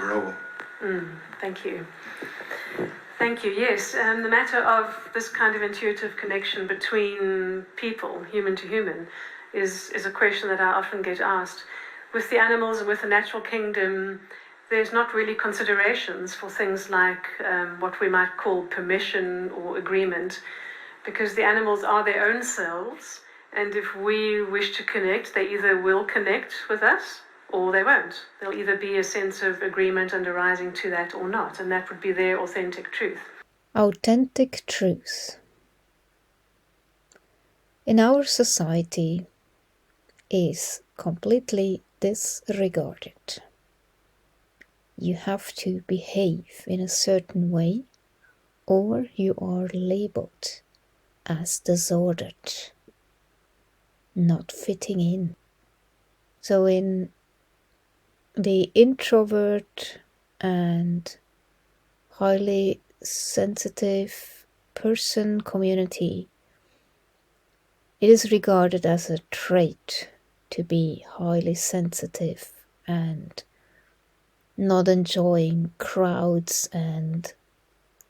grow. Thank you. Thank you. Yes, the matter of this kind of intuitive connection between people, human to human, is a question that I often get asked. With the animals and with the natural kingdom, there's not really considerations for things like what we might call permission or agreement, because the animals are their own selves, and if we wish to connect, they either will connect with us or they won't. There'll either be a sense of agreement and arising to that or not, and that would be their authentic truth. Authentic truth. In our society is completely disregarded. You have to behave in a certain way or you are labeled as disordered, not fitting in. So in the introvert and highly sensitive person community, it is regarded as a trait to be highly sensitive and not enjoying crowds and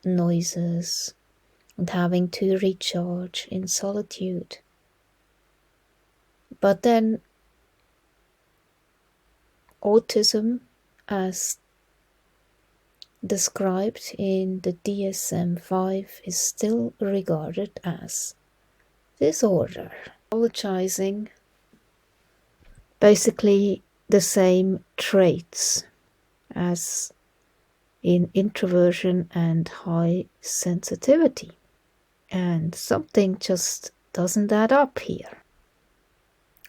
noises and having to recharge in solitude. But then autism, as described in the DSM-5, is still regarded as disorder. Apologizing, basically the same traits as in introversion and high sensitivity. And something just doesn't add up here.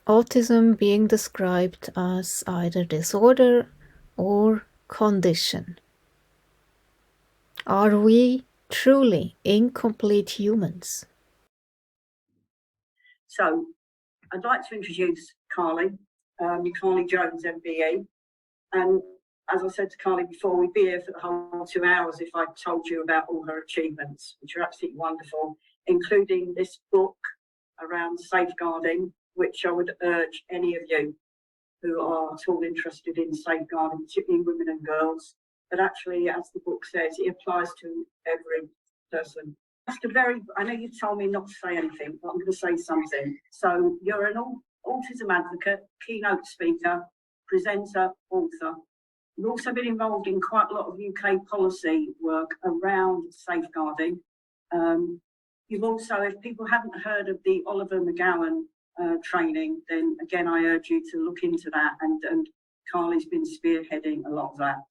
Autism being described as either disorder or condition. Are we truly incomplete humans? So, I'd like to introduce Carly, Carly Jones, MBE. And as I said to Carly before, we'd be here for the whole 2 hours if I told you about all her achievements, which are absolutely wonderful, including this book around safeguarding, which I would urge any of you who are at all interested in safeguarding, particularly women and girls. But actually, as the book says, it applies to every person. I know you told me not to say anything, but I'm going to say something. So you're an autism advocate, keynote speaker, presenter, author. You've also been involved in quite a lot of UK policy work around safeguarding. You've also, if people haven't heard of the Oliver McGowan training, then again, I urge you to look into that. And Carly's been spearheading a lot of that.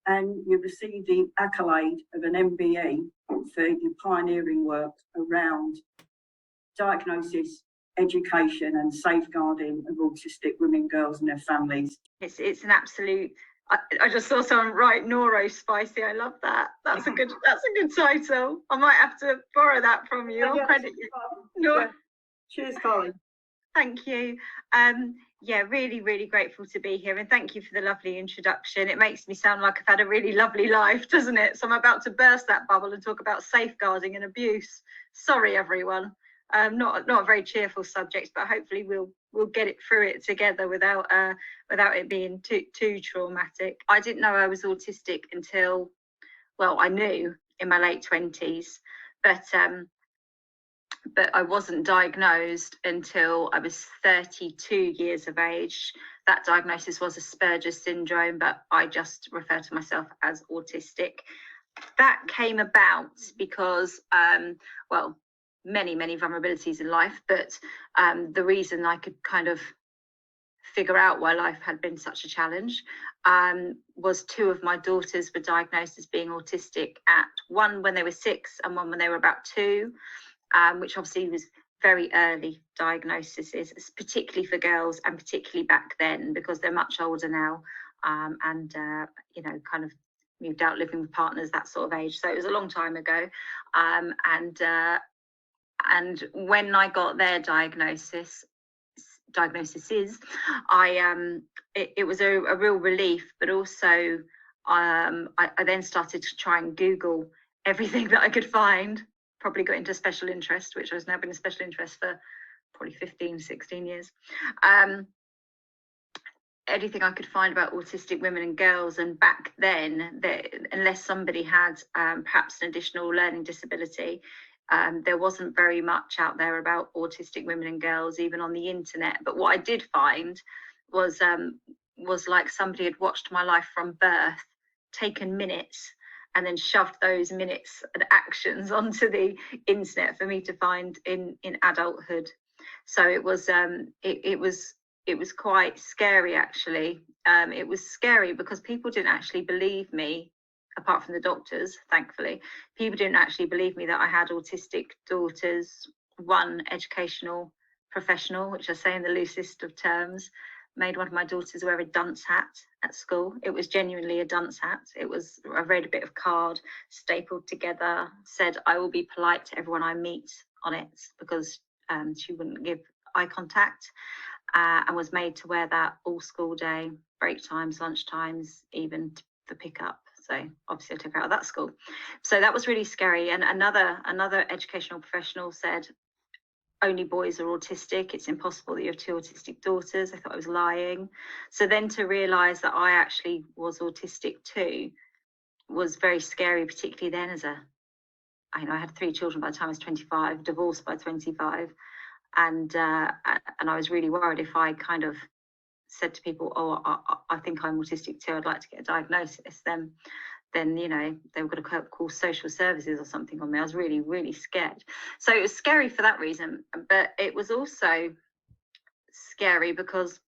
And you received the accolade of an MBE for your pioneering work around diagnosis, education and safeguarding of autistic women, girls and their families. It's an absolute, I just saw someone write Noro Spicy. I love that. That's a good title. I might have to borrow that from you. I'll credit you. No. Cheers, Carly. Thank you. Yeah, really, really grateful to be here, and thank you for the lovely introduction. It makes me sound like I've had a really lovely life, doesn't it? So I'm about to burst that bubble and talk about safeguarding and abuse. Sorry, everyone. Not a very cheerful subject, but hopefully we'll get it through it together without it being too traumatic. I didn't know I was autistic until, well, I knew in my late 20s, but I wasn't diagnosed until I was 32 years of age. That diagnosis was Asperger's syndrome, but I just refer to myself as autistic. That came about because, well, many vulnerabilities in life, but the reason I could kind of figure out why life had been such a challenge was 2 of my daughters were diagnosed as being autistic, at one when they were 6 and one when they were about 2. Which obviously was very early diagnoses, particularly for girls and particularly back then because they're much older now and you know, kind of moved out living with partners, that sort of age. So it was a long time ago. And when I got their diagnoses, it was a real relief, but also I then started to try and Google everything that I could find. Probably got into special interest, which has now been a special interest for probably 15, 16 years. anything I could find about autistic women and girls. And back then, unless somebody had perhaps an additional learning disability, there wasn't very much out there about autistic women and girls, even on the internet. But what I did find was like somebody had watched my life from birth, taken minutes, and then shoved those minutes and actions onto the internet for me to find in adulthood. So it was quite scary, actually. It was scary because people didn't actually believe me, apart from the doctors, thankfully. People didn't actually believe me that I had autistic daughters. One educational professional, which I say in the loosest of terms, made one of my daughters wear a dunce hat at school. It was genuinely a dunce hat. I read a bit of card stapled together, said, "I will be polite to everyone I meet" on it, because she wouldn't give eye contact, and was made to wear that all school day, break times, lunch times, even for pickup. So obviously I took her out of that school. So that was really scary. And another educational professional said, "Only boys are autistic. It's impossible that you have two autistic daughters." I thought I was lying. So then to realise that I actually was autistic too was very scary, particularly then I had 3 children by the time I was 25, divorced by 25. And I was really worried if I kind of said to people, "Oh, I think I'm autistic too, I'd like to get a diagnosis," then they were going to call social services or something on me. I was really, really scared. So it was scary for that reason, but it was also scary because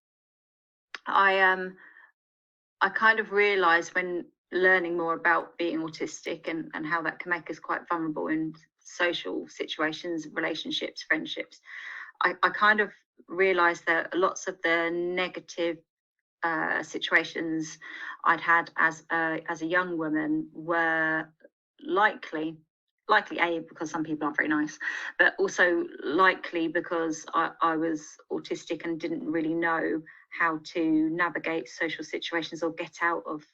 I kind of realised, when learning more about being autistic and how that can make us quite vulnerable in social situations, relationships, friendships, I kind of realised that lots of the negative situations I'd had as a young woman were likely because some people aren't very nice, but also likely because I was autistic and didn't really know how to navigate social situations or get out of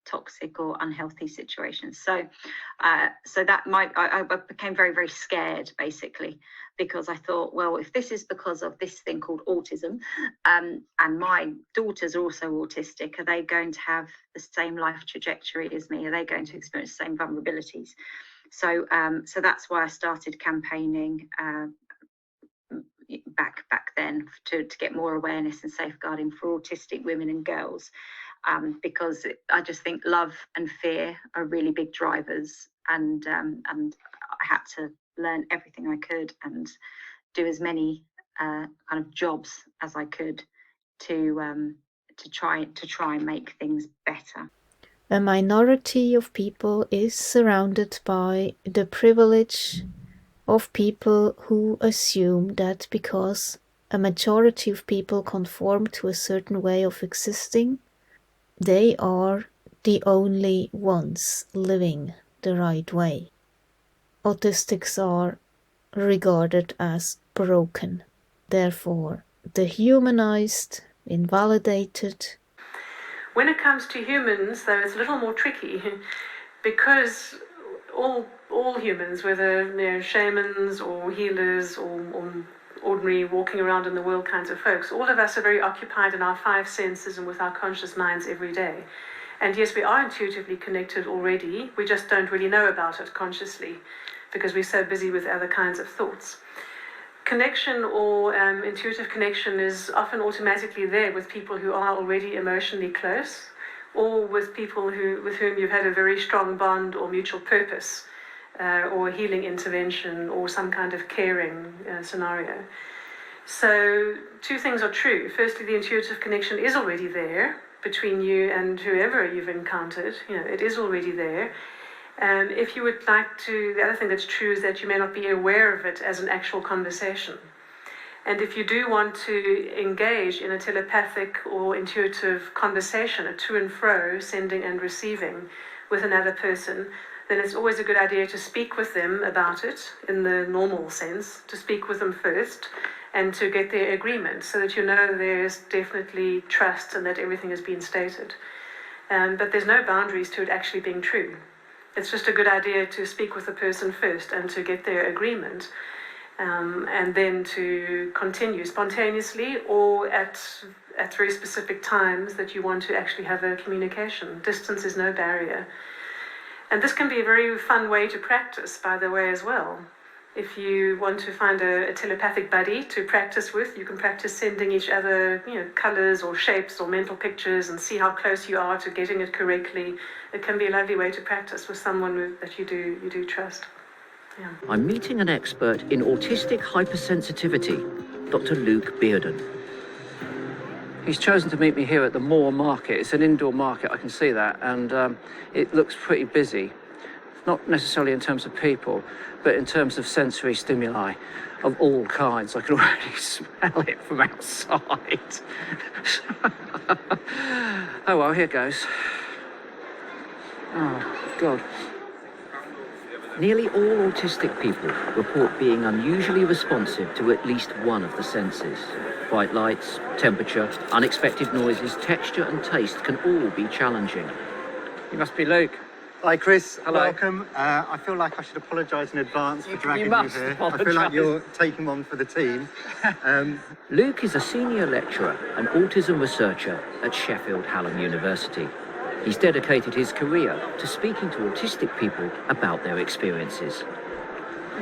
toxic or unhealthy situations. So that I became very, very scared, basically, because I thought, well, if this is because of this thing called autism, and my daughters are also autistic, are they going to have the same life trajectory as me? Are they going to experience the same vulnerabilities? So that's why I started campaigning back then to get more awareness and safeguarding for autistic women and girls. Because I just think love and fear are really big drivers, and I had to learn everything I could and do as many kind of jobs as I could to try and make things better. A minority of people is surrounded by the privilege of people who assume that because a majority of people conform to a certain way of existing, they are the only ones living the right way. Autistics are regarded as broken, therefore dehumanized, invalidated. When it comes to humans, though, it's a little more tricky because all humans, whether shamans or healers or ordinary walking around in the world kinds of folks, all of us are very occupied in our 5 senses and with our conscious minds every day. And yes, we are intuitively connected already, we just don't really know about it consciously because we're so busy with other kinds of thoughts. Connection or intuitive connection is often automatically there with people who are already emotionally close, or with people with whom you've had a very strong bond or mutual purpose, or healing intervention or some kind of caring scenario. So 2 things are true. Firstly, the intuitive connection is already there between you and whoever you've encountered. It is already there. If you would like to, the other thing that's true is that you may not be aware of it as an actual conversation. And if you do want to engage in a telepathic or intuitive conversation, a to and fro, sending and receiving with another person, then it's always a good idea to speak with them about it in the normal sense, to speak with them first and to get their agreement so that there's definitely trust and that everything has been stated. But there's no boundaries to it actually being true. It's just a good idea to speak with the person first and to get their agreement, and then to continue spontaneously or at at very specific times that you want to actually have a communication. Distance is no barrier. And this can be a very fun way to practice, by the way, as well. If you want to find a telepathic buddy to practice with, you can practice sending each other, colors or shapes or mental pictures and see how close you are to getting it correctly. It can be a lovely way to practice with someone that you do trust. Yeah. I'm meeting an expert in autistic hypersensitivity, Dr. Luke Bearden. He's chosen to meet me here at the Moor Market. It's an indoor market, I can see that, and it looks pretty busy. Not necessarily in terms of people, but in terms of sensory stimuli of all kinds. I can already smell it from outside. Oh well, here goes. Oh, God. Nearly all autistic people report being unusually responsive to at least one of the senses. Bright lights, temperature, unexpected noises, texture and taste can all be challenging. You must be Luke. Hi Chris, Hello. Welcome. I feel like I should apologise in advance for dragging you must here. apologise. I feel like you're taking one for the team. Luke is a senior lecturer and autism researcher at Sheffield Hallam University. He's dedicated his career to speaking to autistic people about their experiences.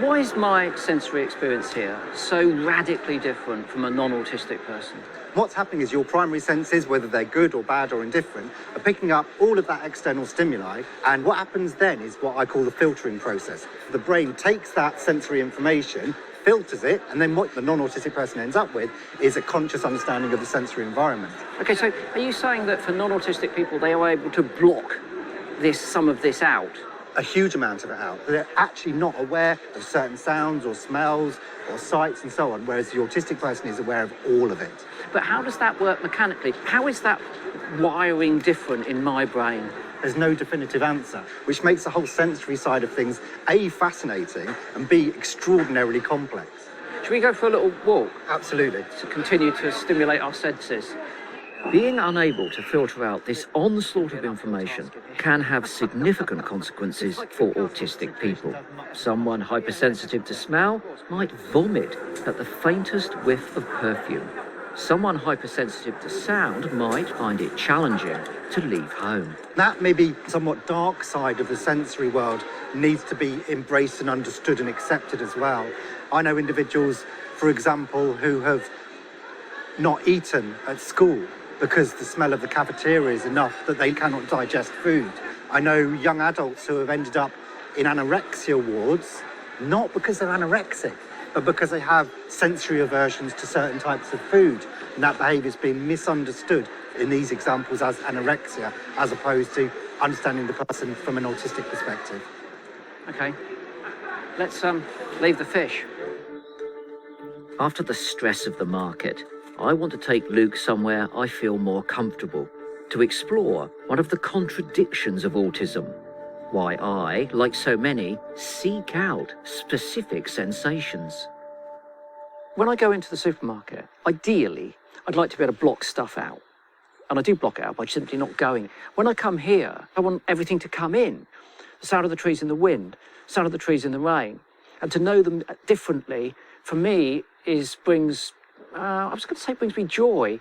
Why is my sensory experience here so radically different from a non-autistic person? What's happening is your primary senses, whether they're good or bad or indifferent, are picking up all of that external stimuli, and what happens then is what I call the filtering process. The brain takes that sensory information, filters it, and then what the non-autistic person ends up with is a conscious understanding of the sensory environment. Okay, so are you saying that for non-autistic people they are able to block some of this out? A huge amount of it out. They're actually not aware of certain sounds or smells or sights and so on, whereas the autistic person is aware of all of it. But how does that work mechanically? How is that wiring different in my brain? There's no definitive answer, which makes the whole sensory side of things A, fascinating, and B, extraordinarily complex. Should we go for a little walk Absolutely. to continue to stimulate our senses? Being unable to filter out this onslaught of information can have significant consequences for autistic people. Someone hypersensitive to smell might vomit at the faintest whiff of perfume. Someone hypersensitive to sound might find it challenging to leave home. That maybe somewhat dark side of the sensory world needs to be embraced and understood and accepted as well. I know individuals, for example, who have not eaten at school because the smell of the cafeteria is enough that they cannot digest food. I know young adults who have ended up in anorexia wards, not because they're anorexic, but because they have sensory aversions to certain types of food. And that behaviour is being misunderstood in these examples as anorexia, as opposed to understanding the person from an autistic perspective. Okay, let's leave the fish. After the stress of the market, I want to take Luke somewhere I feel more comfortable, to explore one of the contradictions of autism. Why I, like so many, seek out specific sensations. When I go into the supermarket, ideally, I'd like to be able to block stuff out. And I do block it out by simply not going. When I come here, I want everything to come in. The sound of the trees in the wind, the sound of the trees in the rain. And to know them differently, for me, brings me joy.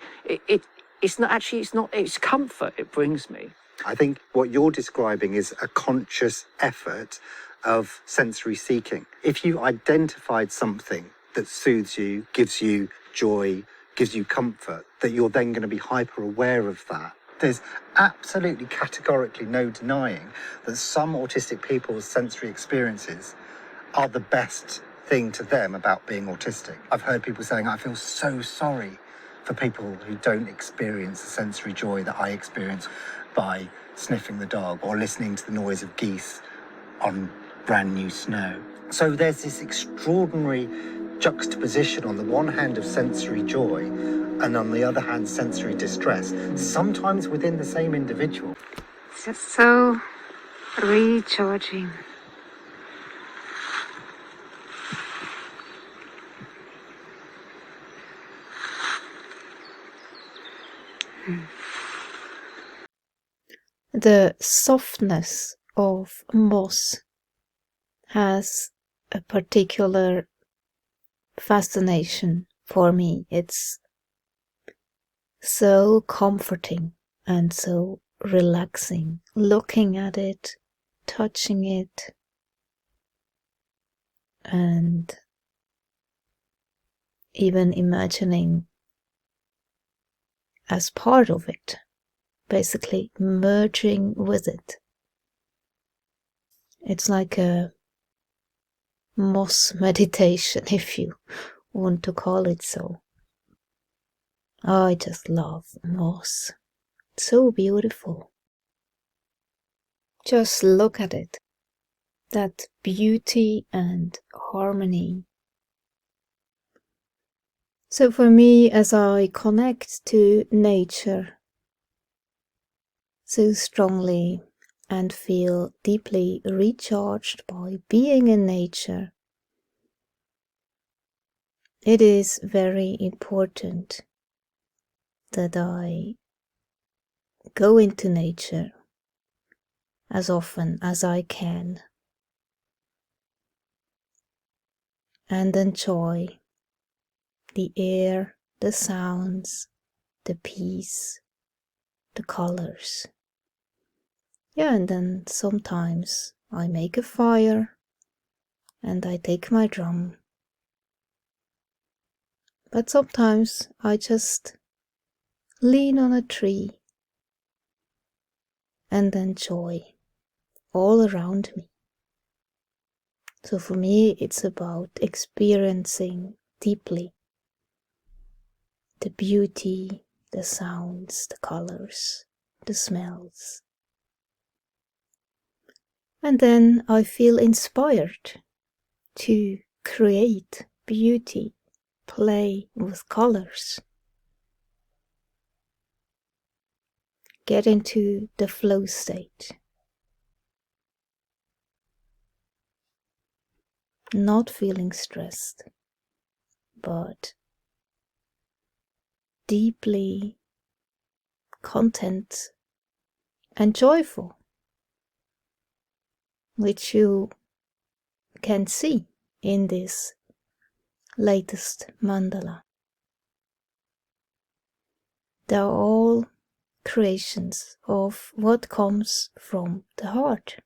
It's comfort it brings me. I think what you're describing is a conscious effort of sensory seeking. If you identified something that soothes you, gives you joy, gives you comfort, that you're then going to be hyper aware of that. There's absolutely categorically no denying that some autistic people's sensory experiences are the best thing to them about being autistic. I've heard people saying, I feel so sorry for people who don't experience the sensory joy that I experience by sniffing the dog or listening to the noise of geese on brand new snow. So there's this extraordinary juxtaposition on the one hand of sensory joy and on the other hand sensory distress, sometimes within the same individual. It's just so recharging. The softness of moss has a particular fascination for me. It's so comforting and so relaxing, looking at it, touching it, and even imagining as part of it, basically merging with it. It's like a moss meditation, if you want to call it so. I just love moss. It's so beautiful. Just look at it. That beauty and harmony. So for me, as I connect to nature so strongly and feel deeply recharged by being in nature, it is very important that I go into nature as often as I can and enjoy the air, the sounds, the peace, the colors. Yeah, and then sometimes I make a fire and I take my drum. But sometimes I just lean on a tree and enjoy all around me. So for me, it's about experiencing deeply the beauty, the sounds, the colors, the smells. And then I feel inspired to create beauty, play with colors, get into the flow state, not feeling stressed, but deeply content and joyful, which you can see in this latest mandala. They're all creations of what comes from the heart.